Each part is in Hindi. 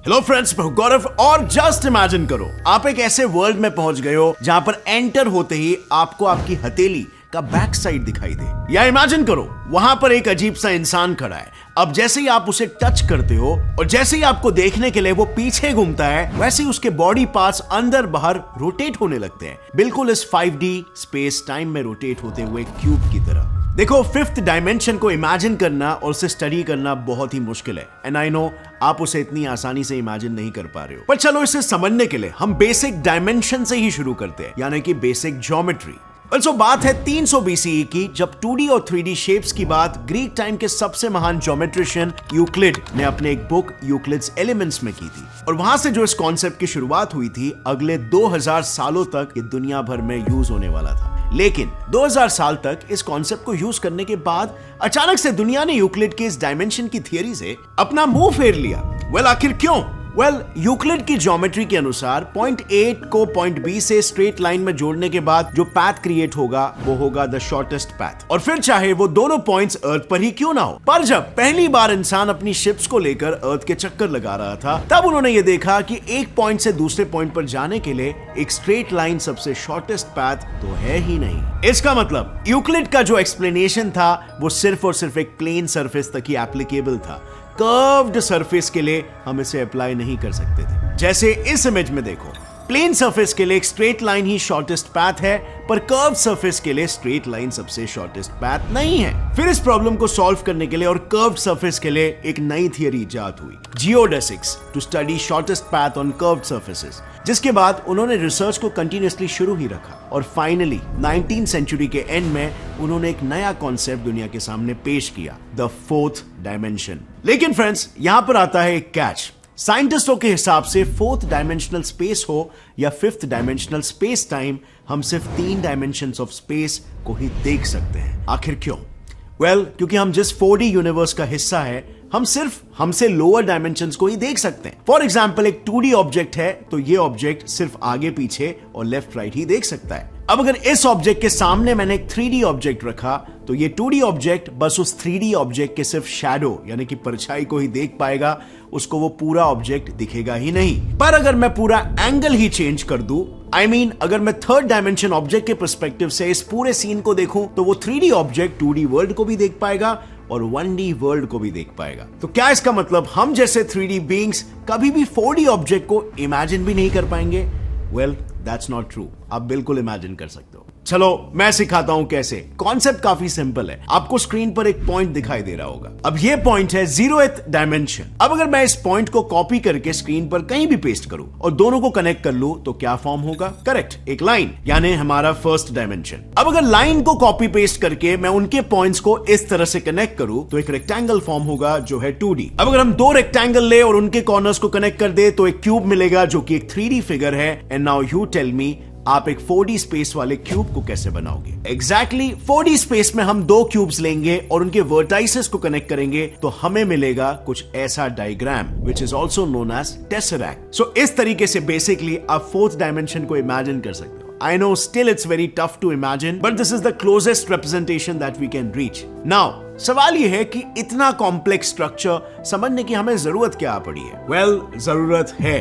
हेलो फ्रेंड्स, मैं हूं गौरव और जस्ट इमेजिन करो आप एक ऐसे वर्ल्ड में पहुंच गए हो जहां पर एंटर होते ही आपको आपकी हथेली का बैक साइड दिखाई दे। या इमेजिन करो वहां पर एक अजीब सा इंसान खड़ा है। अब जैसे ही आप उसे टच करते हो और जैसे ही आपको देखने के लिए वो पीछे घूमता है, वैसे ही उसके बॉडी पार्ट्स अंदर बाहर रोटेट होने लगते हैं, बिल्कुल इस 5D स्पेस टाइम में रोटेट होते हुए क्यूब की तरह। देखो, फिफ्थ डायमेंशन को इमेजिन करना और उसे स्टडी करना बहुत ही मुश्किल है एंड आई नो आप उसे इतनी आसानी से इमेजिन नहीं कर पा रहे हो, पर चलो इसे समझने के लिए हम बेसिक डायमेंशन से ही शुरू करते हैं, यानी कि बेसिक ज्योमेट्री। Also, बात है 300 BCE की, जब 2D और 3D शेप्स की बात ग्रीक टाइम के सबसे महान ज्योमेट्रिशियन यूक्लिड ने अपने एक बुक यूक्लिड्स एलिमेंट्स में की थी। और वहां से जो इस कॉन्सेप्ट की शुरुआत हुई थी, अगले 2000 सालों तक ये दुनिया भर में यूज होने वाला था। लेकिन 2000 साल तक इस कॉन्सेप्ट को यूज करने के बाद अचानक से दुनिया ने यूक्लिड के इस डायमेंशन की थियरी से अपना मुंह फेर लिया। आखिर क्यों? यूक्लिड की ज्योमेट्री के अनुसार पॉइंट A को पॉइंट B से स्ट्रेट लाइन में जोड़ने के बाद जो पैथ क्रिएट होगा वो होगा द शॉर्टेस्ट पैथ, और फिर चाहे वो दोनों पॉइंट्स अर्थ पर ही क्यों ना हो। पर जब पहली बार इंसान अपनी शिप्स को लेकर अर्थ के चक्कर लगा रहा था, तब उन्होंने ये देखा कि एक पॉइंट से दूसरे पॉइंट पर जाने के लिए एक स्ट्रेट लाइन सबसे शॉर्टेस्ट पैथ तो है ही नहीं। इसका मतलब यूक्लिड का जो एक्सप्लेनेशन था वो सिर्फ और सिर्फ एक प्लेन सरफेस तक ही एप्लीकेबल था। कर्व्ड सरफेस के लिए हम इसे अप्लाई नहीं कर सकते थे। जैसे इस इमेज में देखो, प्लेन सरफेस के लिए एक स्ट्रेट लाइन ही शॉर्टेस्ट पैथ है, पर कर्व सरफेस के लिए स्ट्रेट लाइन सबसे शॉर्टेस्ट पैथ नहीं है। फिर इस प्रॉब्लम को सॉल्व करने के लिए और कर्व्ड सरफेस के लिए एक नई थियरी इजाद हुई, geodesics, to study shortest path on curved surfaces, जिसके बाद उन्होंने रिसर्च को कंटिन्यूअसली शुरू ही रखा और फाइनली 19th सेंचुरी के एंड में उन्होंने एक नया कॉन्सेप्ट दुनिया के सामने पेश किया, द फोर्थ डायमेंशन। लेकिन फ्रेंड्स, यहां पर आता है एक कैच। साइंटिस्टों के हिसाब से फोर्थ डायमेंशनल स्पेस हो या फिफ्थ डायमेंशनल स्पेस टाइम, हम सिर्फ 3 डायमेंशंस ऑफ स्पेस को ही देख सकते हैं। आखिर क्यों? क्योंकि हम जिस 4D यूनिवर्स का हिस्सा है, हम सिर्फ हमसे लोअर डायमेंशंस को ही देख सकते हैं। फॉर एग्जाम्पल, एक 2D ऑब्जेक्ट है तो ये ऑब्जेक्ट सिर्फ आगे पीछे और लेफ्ट राइट ही देख सकता है। अब अगर इस ऑब्जेक्ट के सामने मैंने एक 3D ऑब्जेक्ट रखा तो ये 2D ऑब्जेक्ट बस उस 3D ऑब्जेक्ट के सिर्फ शैडो यानी कि परछाई को ही देख पाएगा, उसको वो पूरा ऑब्जेक्ट दिखेगा ही नहीं। पर अगर मैं पूरा एंगल ही चेंज कर दूं, अगर मैं थर्ड डायमेंशन ऑब्जेक्ट के पर्सपेक्टिव से इस पूरे सीन को देखूं, तो वो 3D ऑब्जेक्ट 2D वर्ल्ड को भी देख पाएगा और 1D वर्ल्ड को भी देख पाएगा। तो क्या इसका मतलब हम जैसे 3D बीइंग्स कभी भी 4D ऑब्जेक्ट को इमेजिन भी नहीं कर पाएंगे? That's not true. आप बिल्कुल इमेजिन कर सकते हो। चलो मैं सिखाता हूं कैसे। कॉन्सेप्ट काफी सिंपल है। आपको स्क्रीन पर एक पॉइंट दिखाई दे रहा होगा। अब ये पॉइंट है 0th डायमेंशन। अब अगर मैं इस पॉइंट को कॉपी करके स्क्रीन पर कहीं भी पेस्ट करूं और दोनों को कनेक्ट कर लूं, तो क्या फॉर्म होगा? करेक्ट, एक लाइन, यानी हमारा फर्स्ट डायमेंशन। अब अगर लाइन को कॉपी पेस्ट करके मैं उनके पॉइंट्स को इस तरह से कनेक्ट करूं, तो एक रेक्टेंगल फॉर्म होगा जो है 2D। अब अगर हम 2 रेक्टेंगल ले और उनके कॉर्नर्स को कनेक्ट कर दे तो एक क्यूब मिलेगा जो कि एक 3D फिगर है। And now you tell me, आप एक 4D स्पेस वाले क्यूब को कैसे बनाओगे? एग्जैक्टली 4D स्पेस में हम 2 क्यूब्स लेंगे और उनके वर्टाइसेस को कनेक्ट करेंगे तो हमें मिलेगा कुछ ऐसा diagram, which is also known as tesseract. So इस तरीके से बेसिकली आप 4th डायमेंशन को इमेजिन कर सकते हो। I know still it's very tough to imagine, but this is the closest representation that we can reach. Now, सवाल ये है कि इतना कॉम्प्लेक्स स्ट्रक्चर समझने की हमें जरूरत क्या पड़ी है? जरूरत है।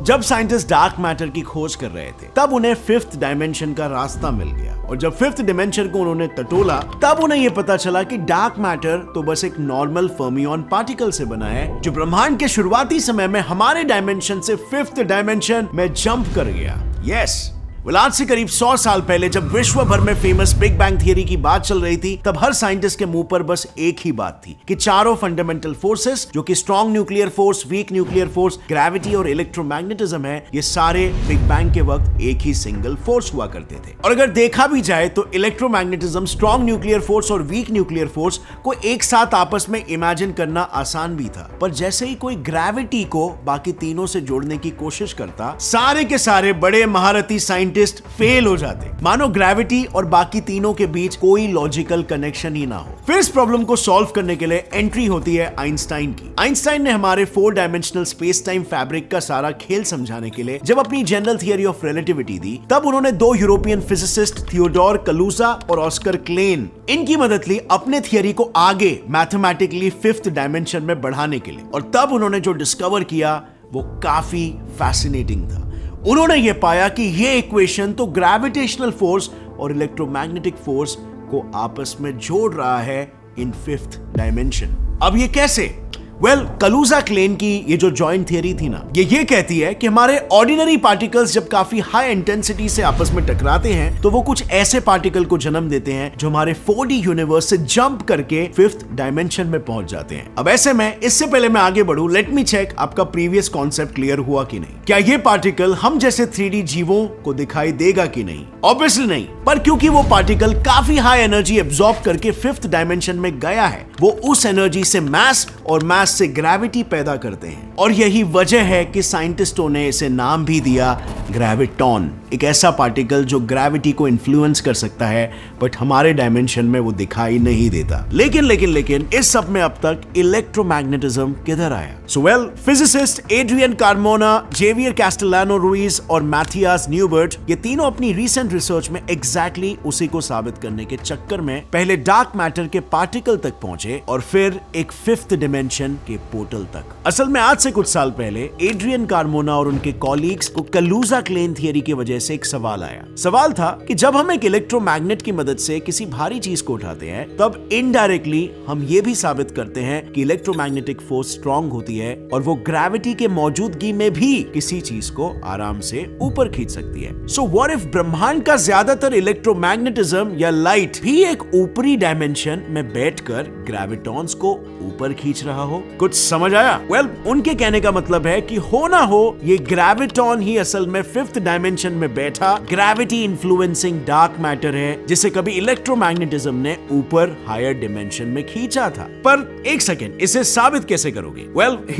जब साइंटिस्ट डार्क मैटर की खोज कर रहे थे, तब उन्हें 5th डायमेंशन का रास्ता मिल गया, और जब 5th डायमेंशन को उन्होंने टटोला, तब उन्हें यह पता चला कि डार्क मैटर तो बस एक नॉर्मल फर्मियन पार्टिकल से बना है, जो ब्रह्मांड के शुरुआती समय में हमारे डायमेंशन से 5th डायमेंशन में जंप कर गया। यस, आज से करीब 100 साल पहले जब विश्व भर में फेमस बिग बैंग थियरी की बात चल रही थी, तब हर साइंटिस्ट के मुंह पर बस एक ही बात थी कि चारों फंडामेंटल फोर्सेस, जो कि strong nuclear force, weak nuclear force, gravity और इलेक्ट्रोमैग्नेटिज्म है, ये सारे बिग बैंग के वक्त एक ही सिंगल फोर्स हुआ करते थे। और अगर देखा भी जाए तो इलेक्ट्रोमैग्नेटिज्म, स्ट्रॉन्ग न्यूक्लियर फोर्स और वीक न्यूक्लियर फोर्स को एक साथ आपस में इमेजिन करना आसान भी था, पर जैसे ही कोई ग्रेविटी को बाकी तीनों से जोड़ने की कोशिश करता, सारे के सारे बड़े महारथी साइंटिस्ट फेल हो जाते, मानो ग्रेविटी और बाकी तीनों के बीच कोई लॉजिकल कनेक्शन ही ना हो। फिर इस प्रॉब्लम को सॉल्व करने के लिए एंट्री होती है आइंस्टाइन की। आइंस्टाइन ने हमारे 4 डायमेंशनल स्पेस टाइम फैब्रिक का सारा खेल समझाने के लिए जब अपनी जनरल थियरी ऑफ रिलेटिविटी दी, तब उन्होंने 2 यूरोपियन फिजिसिस्ट थियोडोर कलूसा और ऑस्कर क्लेन, इनकी मदद ली अपने थियरी को आगे मैथमेटिकली 5th डायमेंशन में बढ़ाने के लिए। और तब उन्होंने जो डिस्कवर किया वो काफी फैसिनेटिंग था। उन्होंने ये पाया कि ये इक्वेशन तो ग्रेविटेशनल फोर्स और इलेक्ट्रोमैग्नेटिक फोर्स को आपस में जोड़ रहा है इन फिफ्थ डायमेंशन। अब ये कैसे? कलूजा-क्लेन की ये जो जॉइंट थियरी थी ना, ये कहती है कि हमारे ऑर्डिनरी पार्टिकल्स जब काफी हाई इंटेंसिटी से आपस में टकराते हैं तो वो कुछ ऐसे पार्टिकल को जन्म देते हैं जो हमारे 4D यूनिवर्स से जंप करके फिफ्थ डायमेंशन में पहुंच जाते हैं। अब ऐसे में इससे पहले मैं आगे बढ़ूं, लेट मी चेक आपका प्रीवियस कॉन्सेप्ट क्लियर हुआ कि नहीं। क्या ये पार्टिकल हम जैसे 3D जीवों को दिखाई देगा कि नहीं? ऑब्वियसली नहीं, पर क्योंकि वो पार्टिकल काफी हाई एनर्जी एब्जॉर्ब करके फिफ्थ डायमेंशन में गया है, वो उस एनर्जी से मास और मास से ग्रेविटी पैदा करते हैं। और यही वजह है कि साइंटिस्टों ने इसे नाम भी दिया ग्रेविटॉन, एक ऐसा पार्टिकल जो ग्रेविटी को इन्फ्लुएंस कर सकता है बट हमारे डायमेंशन में वो दिखाई नहीं देता। लेकिन इस सब में अब तक इलेक्ट्रोमैग्नेटिज्म किधर आया? Physicist Adrian Carmona, Javier Castellano Ruiz और मैथियास न्यूबर्ट, ये तीनों अपनी रीसेंट रिसर्च में एग्जैक्टली उसी को साबित करने के चक्कर में पहले डार्क मैटर के पार्टिकल तक पहुंचे और फिर एक फिफ्थ डिमेंशन के पोर्टल तक। असल में आज से कुछ साल पहले एड्रियन कार्मोना और उनके कॉलीग्स को कलूजा-क्लेन थियरी की वजह से एक सवाल आया। सवाल था कि जब हम एक इलेक्ट्रोमैग्नेट की मदद से किसी भारी चीज को उठाते हैं तब इनडायरेक्टली हम ये भी साबित करते हैं कि इलेक्ट्रोमैग्नेटिक फोर्स स्ट्रांग होती है और वो ग्रेविटी के मौजूदगी में भी किसी चीज को आराम से ऊपर खींच सकती है। सो व्हाट इफ ब्रह्मांड का ज्यादातर इलेक्ट्रोमैग्नेटिज्म या लाइट भी एक ऊपरी डायमेंशन में बैठकर ग्रेविटॉन्स को ऊपर खींच रहा हो? कुछ समझ आया? उनके कहने का मतलब है कि हो ना हो ये ग्रेविटॉन ही असल में फिफ्थ डायमेंशन में बैठा ग्रेविटी इन्फ्लुएंसिंग डार्क मैटर है जिसे कभी इलेक्ट्रोमैग्नेटिज्म ने ऊपर हायर डिमेंशन में खींचा था। पर एक सेकेंड, इसे साबित कैसे करोगे?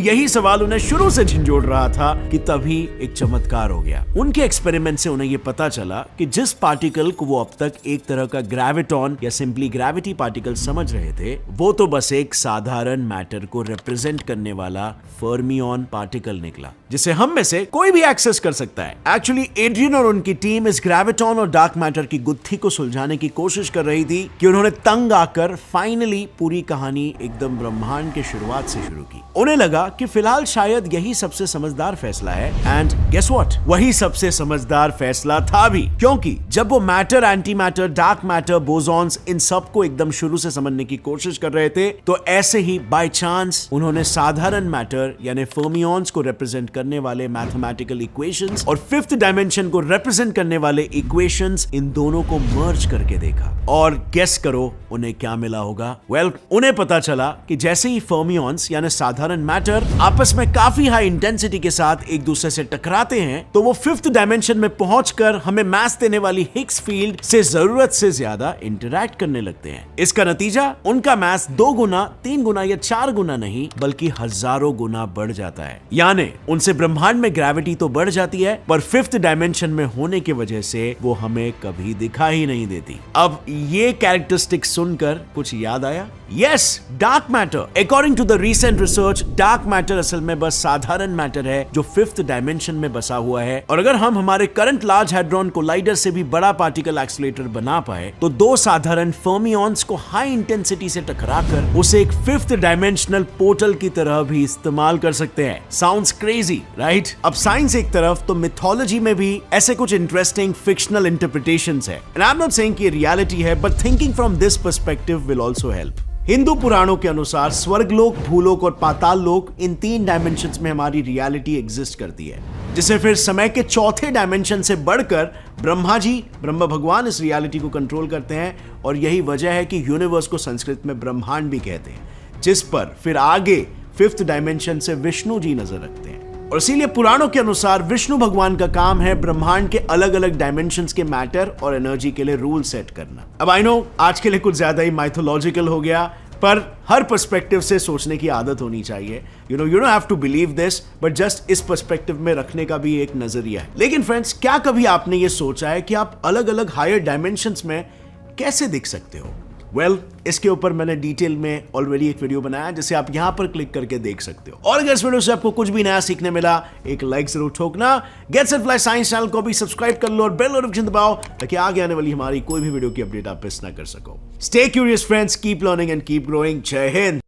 यही सवाल उन्हें शुरू से झंझोड़ रहा था कि तभी एक चमत्कार हो गया। उनके एक्सपेरिमेंट से उन्हें यह पता चला कि जिस पार्टिकल को वो अब तक एक तरह का ग्रेविटॉन या सिंपली ग्रेविटी पार्टिकल समझ रहे थे, वो तो बस एक साधारण मैटर को रिप्रेजेंट करने वाला फर्मियन पार्टिकल निकला जिसे हम में से कोई भी एक्सेस कर सकता है। एक्चुअली एड्रियन और उनकी टीम इस ग्रेविटॉन और डार्क मैटर की गुत्थी को सुलझाने की कोशिश कर रही थी कि उन्होंने तंग आकर फाइनली पूरी कहानी एकदम ब्रह्मांड के शुरुआत से शुरू की। उन्हें लगा कि फिलहाल शायद यही सबसे समझदार फैसला है, एंड गेस व्हाट, वही सबसे समझदार फैसला था भी, क्योंकि जब वो matter, anti matter, dark matter, bosons, इन सब को एकदम शुरू से समझने की कोशिश कर रहे थे तो ऐसे ही बाय चांस उन्होंने साधारण मैटर यानी फर्मियंस को रिप्रेजेंट करने वाले मैथमेटिकल इक्वेशंस और फिफ्थ डायमेंशन को रिप्रेजेंट करने वाले इक्वेशंस, इन दोनों को मर्ज करके देखा। और गेस करो उन्हें क्या मिला होगा? उन्हें पता चला कि जैसे ही फर्मियंस यानी साधारण मैटर आपस में काफी हाई इंटेंसिटी के साथ एक दूसरे से टकराते हैं तो वो फिफ्थ डायमेंशन में पहुंचकर हमें मास देने वाली हिग्स फील्ड से जरूरत से ज्यादा इंटरैक्ट करने लगते हैं। इसका नतीजा उनका मास 2 गुना, 3 गुना या 4 गुना नहीं बल्कि हजारों गुना बढ़ जाता है। यानी उनसे ब्रह्मांड में ग्रेविटी तो बढ़ जाती है पर फिफ्थ डायमेंशन में होने की वजह से वो हमें कभी दिखाई नहीं देती। अब ये कैरेक्टरिस्टिक सुनकर कुछ याद आया? Yes, dark matter. According to the recent research, dark matter असल में बस साधारण मैटर है जो फिफ्थ डायमेंशन में बसा हुआ है, और अगर हम हमारे करंट लार्ज हैड्रॉन कोलाइडर से भी बड़ा पार्टिकल एक्सीलरेटर बना पाए तो 2 साधारण फर्मियंस को हाई इंटेंसिटी से टकराकर उसे एक फिफ्थ डायमेंशनल पोर्टल की तरह भी इस्तेमाल कर सकते हैं। Sounds crazy, right? अब साइंस एक तरफ तो मिथोलॉजी में भी ऐसे कुछ इंटरेस्टिंग फिक्शनल इंटरप्रिटेशंस है। And I am not saying कि रियलिटी है, but thinking from this perspective will also help. Hindu पुराणों के अनुसार स्वर्गलोक, भूलोक और पाताल लोक, इन 3 डायमेंशंस में हमारी रियलिटी एग्जिस्ट करती है, जिसे फिर समय के चौथे डायमेंशन से बढ़कर ब्रह्मा भगवान इस रियलिटी को कंट्रोल करते हैं, और यही वजह है कि यूनिवर्स को संस्कृत में ब्रह्मांड भी कहते हैं, जिस पर फिर आगे फिफ्थ डायमेंशन से विष्णु जी नजर रखते हैं। और इसीलिए पुराणों के अनुसार विष्णु भगवान का काम है ब्रह्मांड के अलग अलग डायमेंशंस के मैटर और एनर्जी के लिए रूल सेट करना। अब आई नो आज के लिए कुछ ज्यादा ही माइथोलॉजिकल हो गया, पर हर पर्सपेक्टिव से सोचने की आदत होनी चाहिए। You don't have to believe this, but just इस पर्सपेक्टिव में रखने का भी एक नजरिया है। लेकिन फ्रेंड्स, क्या कभी आपने ये सोचा है कि आप अलग अलग हायर डायमेंशंस में कैसे दिख सकते हो? इसके ऊपर मैंने डिटेल में ऑलरेडी एक वीडियो बनाया जिसे आप यहां पर क्लिक करके देख सकते हो। और अगर इस वीडियो से आपको कुछ भी नया सीखने मिला, एक लाइक जरूर ठोकना। Gets and fly science channel को भी सब्सक्राइब कर लो और बेल नोटिफिकेशन दबाओ ताकि आगे आने वाली हमारी कोई भी वीडियो की अपडेट आप मिस ना कर सको। Stay curious friends, keep learning and keep growing. जय हिंद।